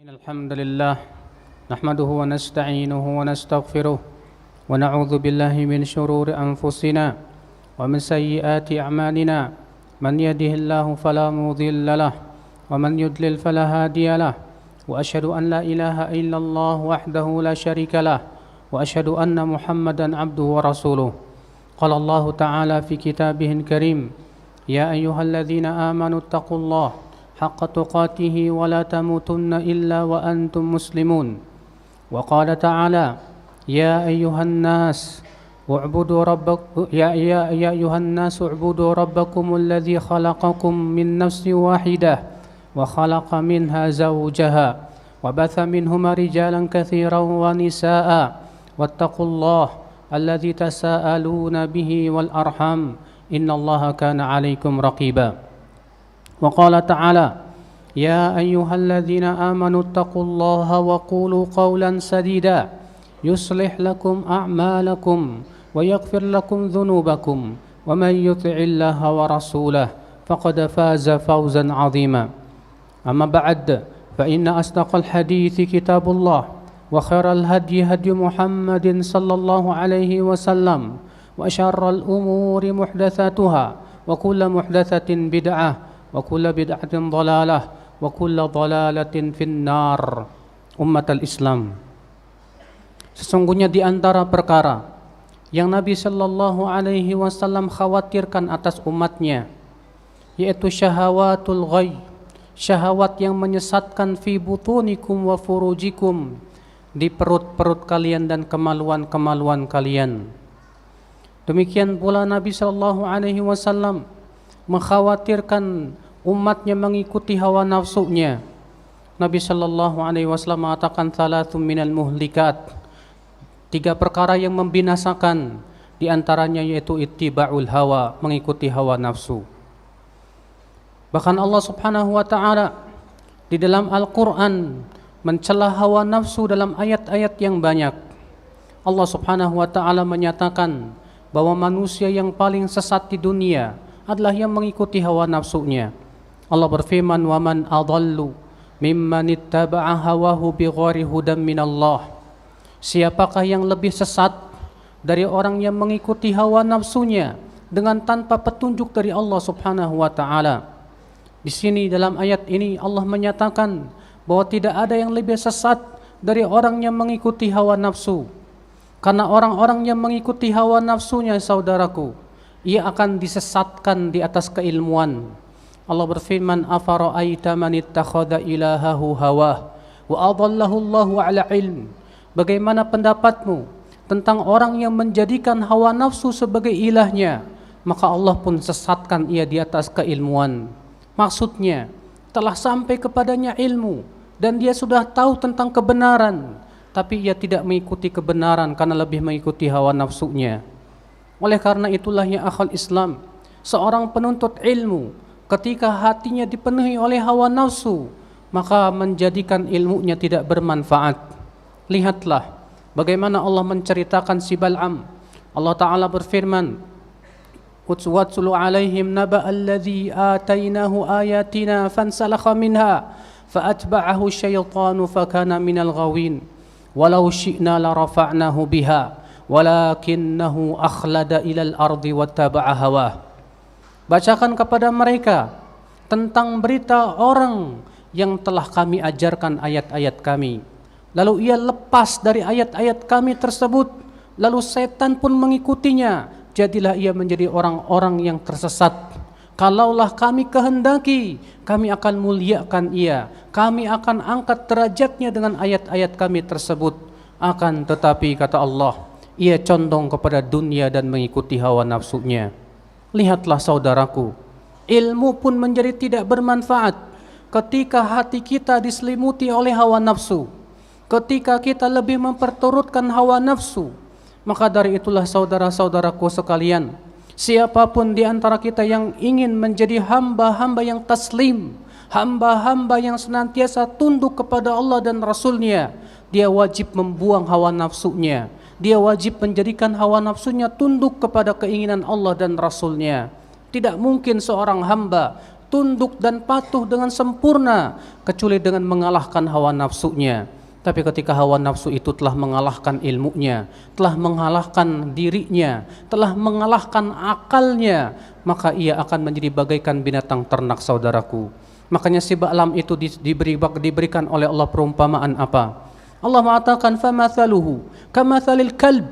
إن الحمد لله نحمده ونستعينه ونستغفره ونعوذ بالله من شرور أنفسنا ومن سيئات أعمالنا من يهده الله فلا مضل له ومن يضلل فلا هادي له وأشهد أن لا إله إلا الله وحده لا شريك له وأشهد أن محمدا عبده ورسوله قال الله تعالى في كتابه الكريم يا أيها الذين آمنوا اتقوا الله حق تقاته ولا تموتن إلا وأنتم مسلمون وقال تعالى يا أيها الناس اعبدوا ربكم الذي خلقكم من نفس واحدة وخلق منها زوجها وبث منهما رجالا كثيرا ونساء واتقوا الله الذي تساءلون به والأرحام إن الله كان عليكم رقيبا وقال تعالى يا أيها الذين آمنوا اتقوا الله وقولوا قولا سديدا يصلح لكم أعمالكم ويغفر لكم ذنوبكم ومن يطع الله ورسوله فقد فاز فوزا عظيما أما بعد فإن أصدق الحديث كتاب الله وخير الهدي هدي محمد صلى الله عليه وسلم وشر الأمور محدثاتها وكل محدثة بدعة وكل بدعة ضلالة وكل ضلالة في النار umat al-Islam. Sesungguhnya di antara perkara yang Nabi sallallahu alaihi wasallam khawatirkan atas umatnya yaitu syahawatul ghay, syahwat yang menyesatkan fi butunikum wa furujikum, di perut-perut kalian dan kemaluan-kemaluan kalian. Demikian pula Nabi sallallahu alaihi wasallam mengkhawatirkan umatnya mengikuti hawa nafsunya. Nabi sallallahu alaihi wasallam mengatakan thalathum minal muhlikat, 3 perkara yang membinasakan, di antaranya yaitu ittiba'ul hawa, mengikuti hawa nafsu. Bahkan Allah Subhanahu wa taala di dalam Al-Qur'an mencela hawa nafsu dalam ayat-ayat yang banyak. Allah Subhanahu wa taala menyatakan bahwa manusia yang paling sesat di dunia adalah yang mengikuti hawa nafsunya. Allah berfirman, "Wa man adallu mimman ittaba'a hawahu bighairi hudan minallah." Siapakah yang lebih sesat dari orang yang mengikuti hawa nafsunya dengan tanpa petunjuk dari Allah Subhanahu wa taala. Di sini dalam ayat ini Allah menyatakan bahwa tidak ada yang lebih sesat dari orang yang mengikuti hawa nafsu. Karena orang-orang yang mengikuti hawa nafsunya, saudaraku, ia akan disesatkan di atas keilmuan. Allah berfirman, afara'aita man ittakhadha ilahahu hawah wa adallahu Allahu ala ilm. Bagaimana pendapatmu tentang orang yang menjadikan hawa nafsu sebagai ilahnya, maka Allah pun sesatkan ia di atas keilmuan. Maksudnya telah sampai kepadanya ilmu dan dia sudah tahu tentang kebenaran, tapi ia tidak mengikuti kebenaran karena lebih mengikuti hawa nafsunya. Oleh karena itulah ya akhal Islam, seorang penuntut ilmu ketika hatinya dipenuhi oleh hawa nafsu, maka menjadikan ilmunya tidak bermanfaat. Lihatlah bagaimana Allah menceritakan si Bal'am. Allah Ta'ala berfirman, "Watsulu alaihim naba'al ladzi atainahu ayatina fansalakha minha fa'atba'ahu syaitanu fakana minal ghawin walau syi'na la rafa'nahu biha walakinnahu akhlada ilal ardi wattaba'a hawah." Bacakan kepada mereka tentang berita orang yang telah kami ajarkan ayat-ayat kami, lalu ia lepas dari ayat-ayat kami tersebut, lalu setan pun mengikutinya, jadilah ia menjadi orang-orang yang tersesat. Kalaulah kami kehendaki, kami akan muliakan ia, kami akan angkat derajatnya dengan ayat-ayat kami tersebut. Akan tetapi kata Allah, ia condong kepada dunia dan mengikuti hawa nafsunya. Lihatlah saudaraku, ilmu pun menjadi tidak bermanfaat ketika hati kita diselimuti oleh hawa nafsu. Ketika kita lebih memperturutkan hawa nafsu, maka dari itulah saudara-saudaraku sekalian, siapapun di antara kita yang ingin menjadi hamba-hamba yang taslim, hamba-hamba yang senantiasa tunduk kepada Allah dan Rasulnya, dia wajib membuang hawa nafsunya. Dia wajib menjadikan hawa nafsunya tunduk kepada keinginan Allah dan Rasulnya. Tidak mungkin seorang hamba tunduk dan patuh dengan sempurna kecuali dengan mengalahkan hawa nafsunya. Tapi ketika hawa nafsu itu telah mengalahkan ilmunya, telah mengalahkan dirinya, telah mengalahkan akalnya, maka ia akan menjadi bagaikan binatang ternak, saudaraku. Makanya si Ba'lam itu diberikan oleh Allah perumpamaan apa? Allah mengatakan famathaluhu kamathalil kalb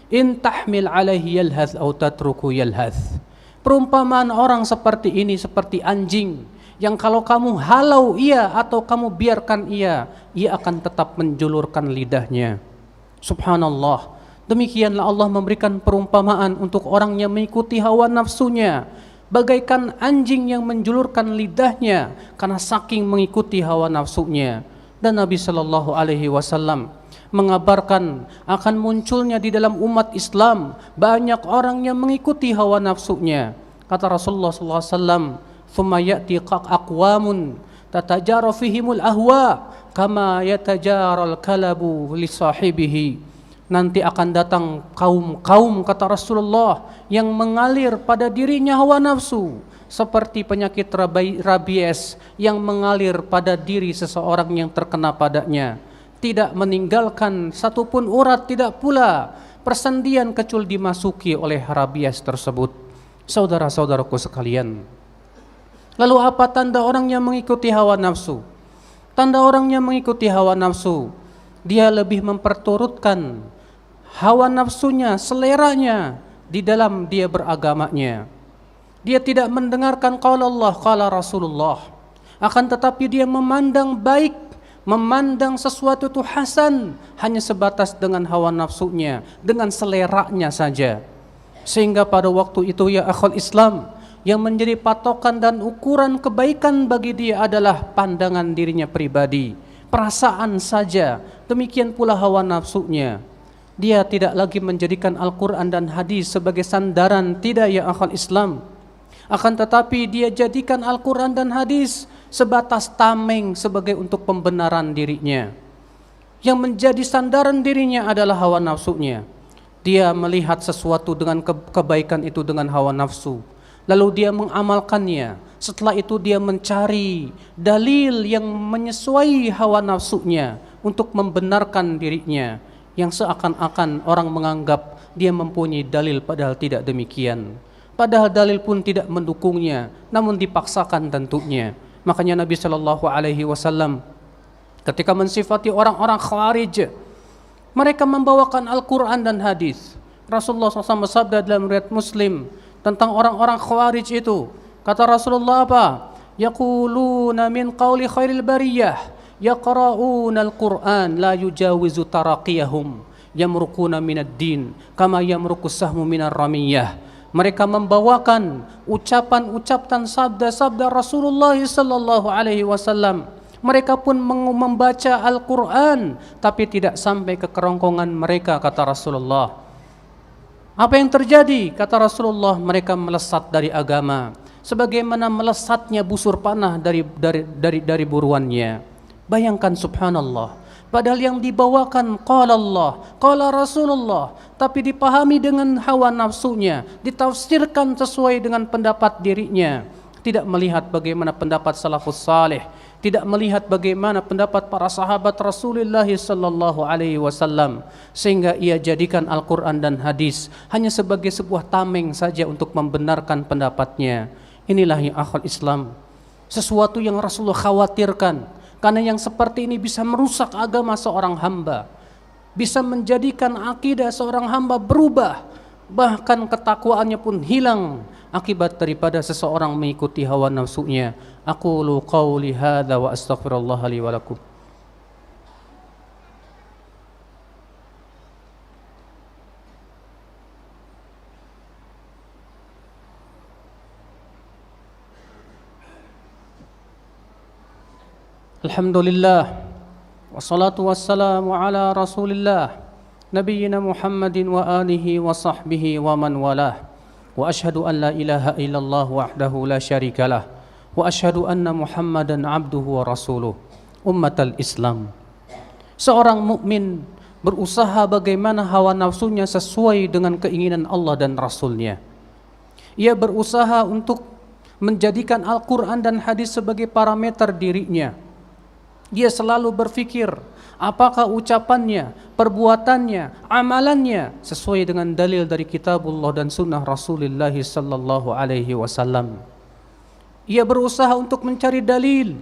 in tahmil alaihi yalhath aw tatruku yalhath. Perumpamaan orang seperti ini seperti anjing yang kalau kamu halau ia atau kamu biarkan ia akan tetap menjulurkan lidahnya. Subhanallah. Demikianlah Allah memberikan perumpamaan untuk orang yang mengikuti hawa nafsunya, bagaikan anjing yang menjulurkan lidahnya karena saking mengikuti hawa nafsunya. Dan Nabi sallallahu alaihi wasallam mengabarkan akan munculnya di dalam umat Islam banyak orang yang mengikuti hawa nafsunya. Kata Rasulullah sallallahu alaihi wasallam, "Tsumma ya'ti aqwamun tatajara fihimul ahwa kama yatajaral kalabu li sahibihi." Nanti akan datang kaum-kaum, kata Rasulullah, yang mengalir pada dirinya hawa nafsu seperti penyakit rabies yang mengalir pada diri seseorang yang terkena padanya, tidak meninggalkan satupun urat, tidak pula persendian kecuali dimasuki oleh rabies tersebut. Saudara-saudaraku sekalian, lalu apa tanda orang yang mengikuti hawa nafsu? Tanda orang yang mengikuti hawa nafsu, dia lebih memperturutkan hawa nafsunya, seleranya di dalam dia beragamanya. Dia tidak mendengarkan qala Allah, qala Rasulullah. Akan tetapi dia memandang baik, memandang sesuatu itu hasan hanya sebatas dengan hawa nafsunya, dengan seleranya saja. Sehingga pada waktu itu ya akhul Islam, yang menjadi patokan dan ukuran kebaikan bagi dia adalah pandangan dirinya pribadi, perasaan saja. Demikian pula hawa nafsunya. Dia tidak lagi menjadikan Al-Quran dan hadis sebagai sandaran, tidak ya akhul Islam. Akan tetapi dia jadikan Al-Quran dan hadis sebatas tameng sebagai untuk pembenaran dirinya. Yang menjadi sandaran dirinya adalah hawa nafsunya. Dia melihat sesuatu dengan kebaikan itu dengan hawa nafsu, lalu dia mengamalkannya. Setelah itu dia mencari dalil yang menyesuai hawa nafsunya untuk membenarkan dirinya, yang seakan-akan orang menganggap dia mempunyai dalil padahal tidak demikian. Padahal dalil pun tidak mendukungnya, namun dipaksakan tentunya. Makanya Nabi Shallallahu Alaihi Wasallam ketika mensifati orang-orang Khawarij, mereka membawakan Al-Quran dan hadis. Rasulullah SAW bersabda dalam riwayat Muslim tentang orang-orang Khawarij itu. Kata Rasulullah apa? Yaquluna min qawli khairil bariyah yaqra'una al-Qur'an la yujawizu taraqiyahum yamruquna minad din kama yamruqus sahmu minar ramiyah. Mereka membawakan ucapan-ucapan sabda-sabda Rasulullah sallallahu alaihi wasallam. Mereka pun membaca Al-Quran tapi tidak sampai ke kerongkongan mereka, kata Rasulullah. Apa yang terjadi? Kata Rasulullah, mereka melesat dari agama sebagaimana melesatnya busur panah dari buruannya. Bayangkan, subhanallah, padahal yang dibawakan qala Allah, qala Rasulullah, tapi dipahami dengan hawa nafsunya, ditafsirkan sesuai dengan pendapat dirinya, tidak melihat bagaimana pendapat salafus saleh, tidak melihat bagaimana pendapat para sahabat Rasulullah sallallahu alaihi wasallam, sehingga ia jadikan Al-Quran dan hadis hanya sebagai sebuah tameng saja untuk membenarkan pendapatnya. Inilah yang akhwat Islam, sesuatu yang Rasulullah khawatirkan, karena yang seperti ini bisa merusak agama seorang hamba, bisa menjadikan akidah seorang hamba berubah, bahkan ketakwaannya pun hilang akibat daripada seseorang mengikuti hawa nafsunya. Aqulu qawli hadza wa astaghfirullah li wa lakum. Alhamdulillah wassalatu wassalamu ala Rasulillah nabiyyina Muhammadin wa alihi wa sahbihi wa man walah. Wa ashhadu an la ilaha illallah wahdahu la syarikalah wa ashhadu anna Muhammadan abduhu wa rasuluh. Ummatal Islam, seorang mukmin berusaha bagaimana hawa nafsunya sesuai dengan keinginan Allah dan Rasulnya. Ia berusaha untuk menjadikan Al-Quran dan hadis sebagai parameter dirinya. Dia selalu berpikir apakah ucapannya, perbuatannya, amalannya sesuai dengan dalil dari kitabullah dan sunnah Rasulullah sallallahu alaihi wasallam. Ia berusaha untuk mencari dalil.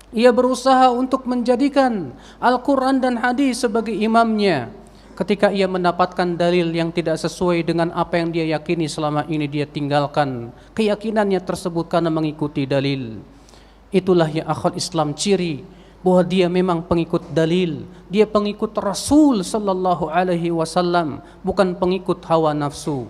Ia berusaha untuk menjadikan Al-Quran dan hadis sebagai imamnya. Ketika ia mendapatkan dalil yang tidak sesuai dengan apa yang dia yakini, selama ini dia tinggalkan keyakinannya tersebut karena mengikuti dalil. Itulah ya akhwat Islam ciri bahwa dia memang pengikut dalil, dia pengikut Rasul sallallahu alaihi wasallam, bukan pengikut hawa nafsu.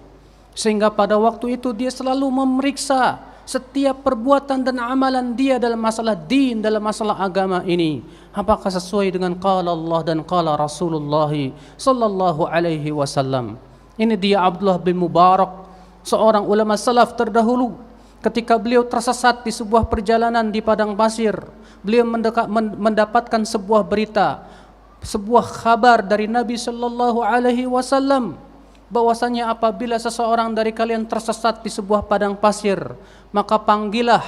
Sehingga pada waktu itu dia selalu memeriksa setiap perbuatan dan amalan dia dalam masalah din, dalam masalah agama ini, apakah sesuai dengan qala Allah dan qala Rasulullah sallallahu alaihi wasallam. Ini dia Abdullah bin Mubarak, seorang ulama salaf terdahulu. Ketika beliau tersesat di sebuah perjalanan di padang pasir, beliau mendapatkan sebuah berita, sebuah kabar dari Nabi sallallahu alaihi wasallam bahwasanya apabila seseorang dari kalian tersesat di sebuah padang pasir, maka panggillah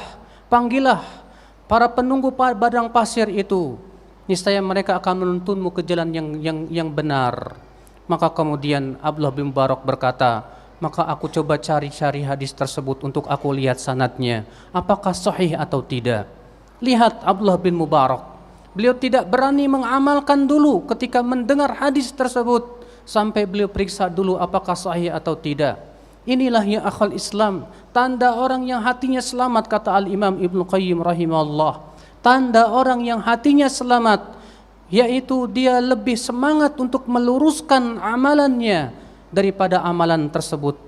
para penunggu padang pasir itu, niscaya mereka akan menuntunmu ke jalan yang benar. Maka kemudian Abdullah bin Mubarak berkata, maka aku coba cari-cari hadis tersebut untuk aku lihat sanadnya, apakah sahih atau tidak. Lihat Abdullah bin Mubarak, beliau tidak berani mengamalkan dulu ketika mendengar hadis tersebut, sampai beliau periksa dulu apakah sahih atau tidak. Inilah ya akhwal Islam, tanda orang yang hatinya selamat, kata Al-Imam Ibnu Qayyim rahimahullah. Tanda orang yang hatinya selamat, yaitu dia lebih semangat untuk meluruskan amalannya daripada amalan tersebut.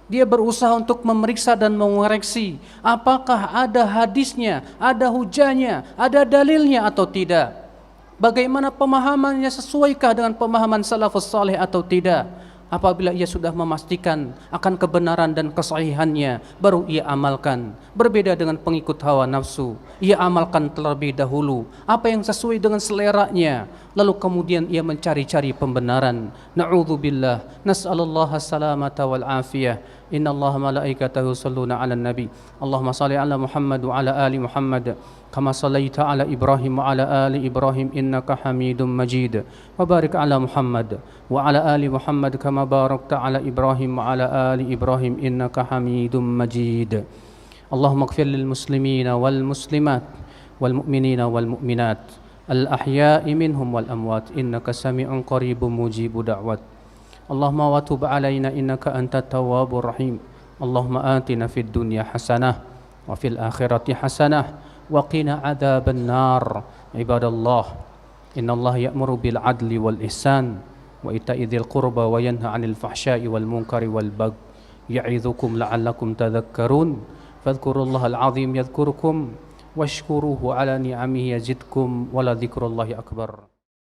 Dia berusaha untuk memeriksa dan mengoreksi apakah ada hadisnya, ada hujahnya, ada dalilnya atau tidak. Bagaimana pemahamannya, sesuaikah dengan pemahaman salafus saleh atau tidak. Apabila ia sudah memastikan akan kebenaran dan kesahihannya, baru ia amalkan. Berbeda dengan pengikut hawa nafsu, ia amalkan terlebih dahulu apa yang sesuai dengan seleranya, lalu kemudian ia mencari-cari pembenaran. Na'udzubillah, nas'alullaha salamata wal afiyah. Innallaha malaikatahu yusholluna 'alan nabi. Allahumma shalli 'ala Muhammad wa 'ala ali Muhammad kama shallaita 'ala Ibrahim wa 'ala ali Ibrahim innaka Hamidum Majid. Wa barik 'ala Muhammad wa 'ala ali Muhammad kama barakta 'ala Ibrahim wa 'ala ali Ibrahim innaka Hamidum Majid. Allahumma ighfir lil muslimina wal muslimat wal mu'minina wal mu'minat al ahya'i minhum wal amwat innaka sami'un qaribun mujibud da'wat. Allahumma wa tub 'alaina innaka antat tawwabur rahim. Allahumma atina fid dunya hasanah wa fil akhirati hasanah wa qina adzaban nar. Ibadallah, innallaha ya'muru bil 'adli wal ihsan wa ita'i dzil qurba wa yanha 'anil fahsya'i wal munkari wal baghi ya'idzukum la'allakum tadhakkarun. Fadhkurullahal 'azim yadhkurkum washkuruhu 'ala ni'amihi yazidkum wa la dzikrullahi akbar.